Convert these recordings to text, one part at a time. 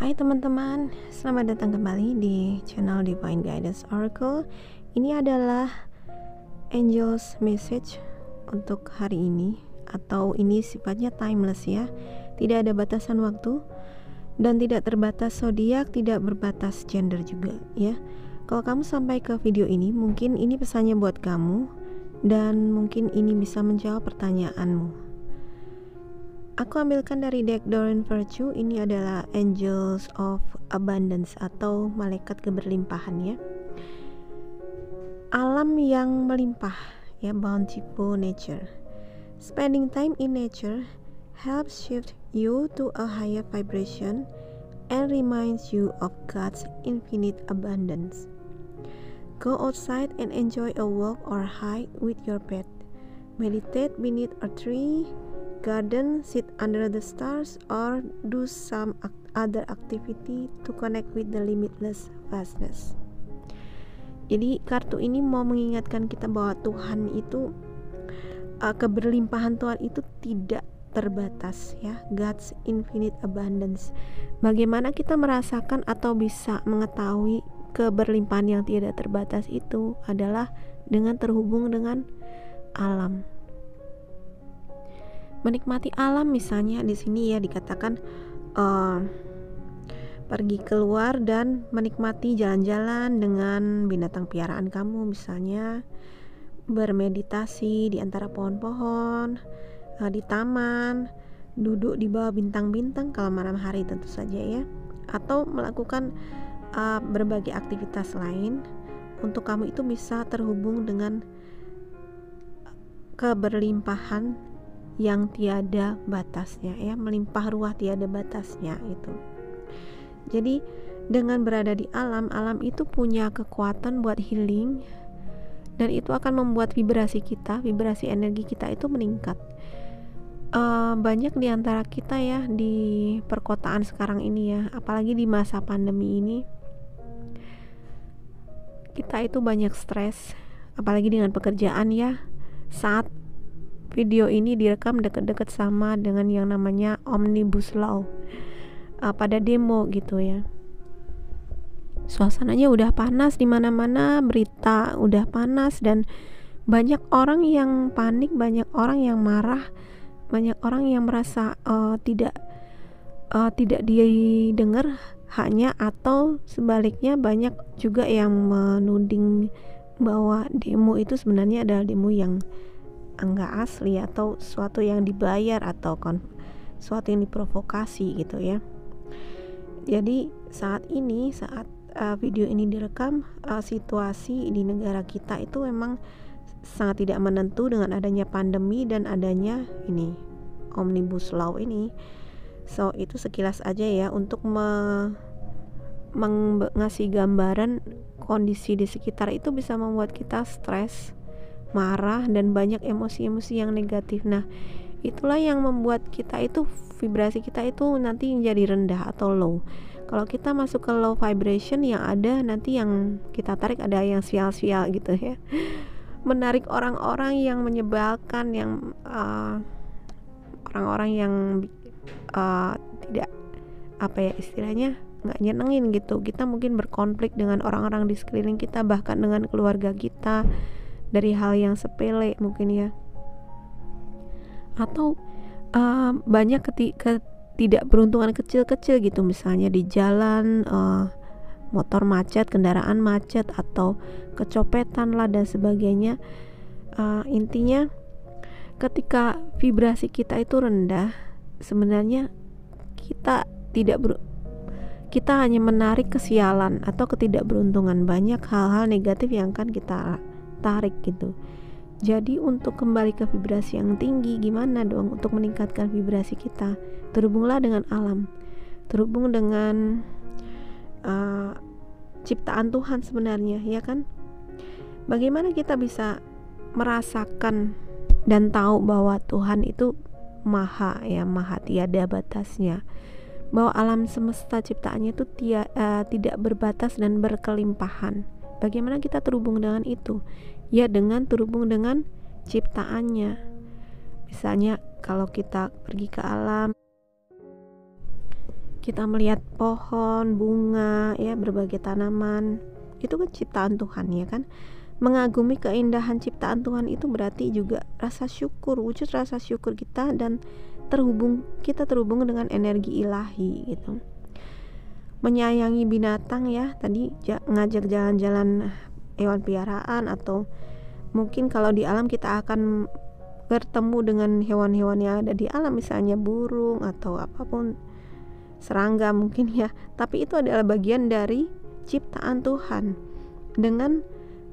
Hai teman-teman, selamat datang kembali di channel Divine Guidance Oracle. Ini adalah Angel's Message untuk hari ini, atau ini sifatnya timeless ya. Tidak ada batasan waktu dan tidak terbatas zodiak, tidak berbatas gender juga ya. Kalau kamu sampai ke video ini, mungkin ini pesannya buat kamu dan mungkin ini bisa menjawab pertanyaanmu. Aku ambilkan dari deck Doreen Virtue. Ini adalah Angels of Abundance atau malaikat keberlimpahan ya. Alam yang melimpah ya, bountiful nature. Spending time in nature helps shift you to a higher vibration and reminds you of God's infinite abundance. Go outside and enjoy a walk or hike with your pet. Meditate beneath a tree, garden, sit under the stars, or do some other activity to connect with the limitless vastness. Jadi kartu ini mau mengingatkan kita bahwa Tuhan itu, keberlimpahan Tuhan itu tidak terbatas ya, God's infinite abundance. Bagaimana kita merasakan atau bisa mengetahui keberlimpahan yang tidak terbatas itu adalah dengan terhubung dengan alam. Menikmati alam, misalnya di sini ya dikatakan pergi keluar dan menikmati jalan-jalan dengan binatang piaraan kamu, misalnya bermeditasi di antara pohon-pohon, di taman, duduk di bawah bintang-bintang kalau malam hari tentu saja ya, atau melakukan berbagai aktivitas lain untuk kamu itu bisa terhubung dengan keberlimpahan yang tiada batasnya ya, melimpah ruah tiada batasnya itu. Jadi dengan berada di alam itu punya kekuatan buat healing, dan itu akan membuat vibrasi kita, vibrasi energi kita itu meningkat. Banyak di antara kita ya di perkotaan sekarang ini ya, apalagi di masa pandemi ini, kita itu banyak stres, apalagi dengan pekerjaan ya. Saat video ini direkam dekat-dekat sama dengan yang namanya Omnibus Law, pada demo gitu ya. Suasananya udah panas di mana-mana, berita udah panas dan banyak orang yang panik, banyak orang yang marah, banyak orang yang merasa tidak didengar hanya, atau sebaliknya banyak juga yang menuding bahwa demo itu sebenarnya adalah demo yang enggak asli atau suatu yang dibayar atau suatu yang diprovokasi gitu ya. Jadi saat video ini direkam, situasi di negara kita itu memang sangat tidak menentu dengan adanya pandemi dan adanya ini Omnibus Law ini. So itu sekilas aja ya untuk ngasih gambaran kondisi di sekitar itu bisa membuat kita stres, marah, dan banyak emosi-emosi yang negatif. Nah, itulah yang membuat kita itu, vibrasi kita itu nanti menjadi rendah atau low. Kalau kita masuk ke low vibration, yang ada nanti yang kita tarik ada yang sial-sial gitu ya. Menarik orang-orang yang menyebalkan, yang orang-orang yang tidak istilahnya nggak nyenengin gitu. Kita mungkin berkonflik dengan orang-orang di sekeliling kita, bahkan dengan keluarga kita, dari hal yang sepele mungkin ya, atau banyak ketidakberuntungan kecil-kecil gitu, misalnya di jalan, motor macet, kendaraan macet, atau kecopetan lah dan sebagainya. Intinya ketika vibrasi kita itu rendah, sebenarnya kita hanya menarik kesialan atau ketidakberuntungan, banyak hal-hal negatif yang akan kita tarik gitu. Jadi untuk kembali ke vibrasi yang tinggi, gimana dong untuk meningkatkan vibrasi kita? Terhubunglah dengan alam, terhubung dengan ciptaan Tuhan sebenarnya ya kan. Bagaimana kita bisa merasakan dan tahu bahwa Tuhan itu maha tiada batasnya, bahwa alam semesta ciptaannya itu tidak berbatas dan berkelimpahan. Bagaimana kita terhubung dengan itu? Ya dengan terhubung dengan ciptaannya. Misalnya kalau kita pergi ke alam, kita melihat pohon, bunga, ya berbagai tanaman, itu kan ciptaan Tuhan ya kan. Mengagumi keindahan ciptaan Tuhan itu berarti juga rasa syukur, wujud rasa syukur kita, dan kita terhubung dengan energi ilahi gitu. Menyayangi binatang ya, tadi ngajak jalan-jalan hewan peliharaan, atau mungkin kalau di alam kita akan bertemu dengan hewan-hewan yang ada di alam, misalnya burung atau apapun, serangga mungkin ya, tapi itu adalah bagian dari ciptaan Tuhan. Dengan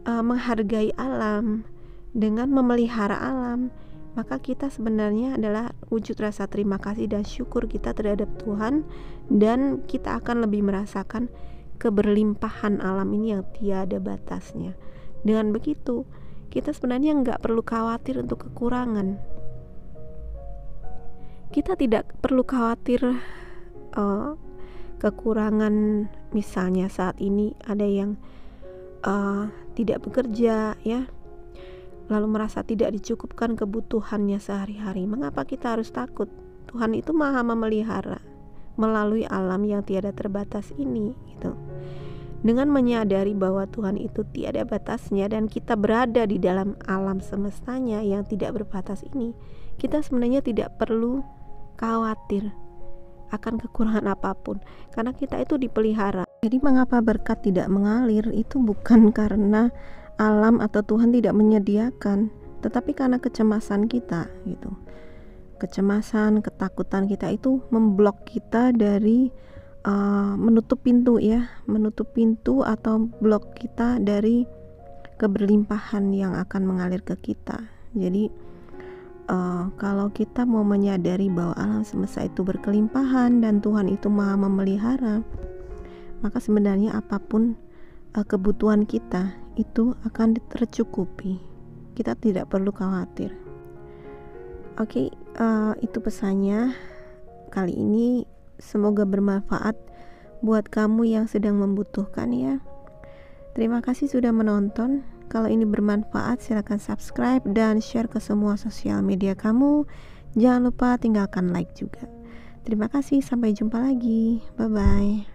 menghargai alam, dengan memelihara alam, maka kita sebenarnya adalah wujud rasa terima kasih dan syukur kita terhadap Tuhan, dan kita akan lebih merasakan keberlimpahan alam ini yang tiada batasnya. Dengan begitu, kita sebenarnya nggak perlu khawatir untuk kekurangan. Kita tidak perlu khawatir kekurangan, misalnya saat ini ada yang tidak bekerja ya, lalu merasa tidak dicukupkan kebutuhannya sehari-hari. Mengapa kita harus takut? Tuhan itu maha memelihara melalui alam yang tiada terbatas ini gitu. Dengan menyadari bahwa Tuhan itu tiada batasnya dan kita berada di dalam alam semestanya yang tidak berbatas ini, kita sebenarnya tidak perlu khawatir akan kekurangan apapun, karena kita itu dipelihara. Jadi mengapa berkat tidak mengalir itu bukan karena alam atau Tuhan tidak menyediakan, tetapi karena kecemasan kita gitu. Kecemasan, ketakutan kita itu memblok kita dari menutup pintu atau blok kita dari keberlimpahan yang akan mengalir ke kita. Jadi kalau kita mau menyadari bahwa alam semesta itu berkelimpahan dan Tuhan itu maha memelihara, maka sebenarnya apapun kebutuhan kita itu akan tercukupi. Kita tidak perlu khawatir. Oke, itu pesannya kali ini. Semoga bermanfaat buat kamu yang sedang membutuhkan ya. Terima kasih sudah menonton. Kalau ini bermanfaat, silakan subscribe dan share ke semua sosial media kamu. Jangan lupa tinggalkan like juga. Terima kasih, sampai jumpa lagi. Bye bye.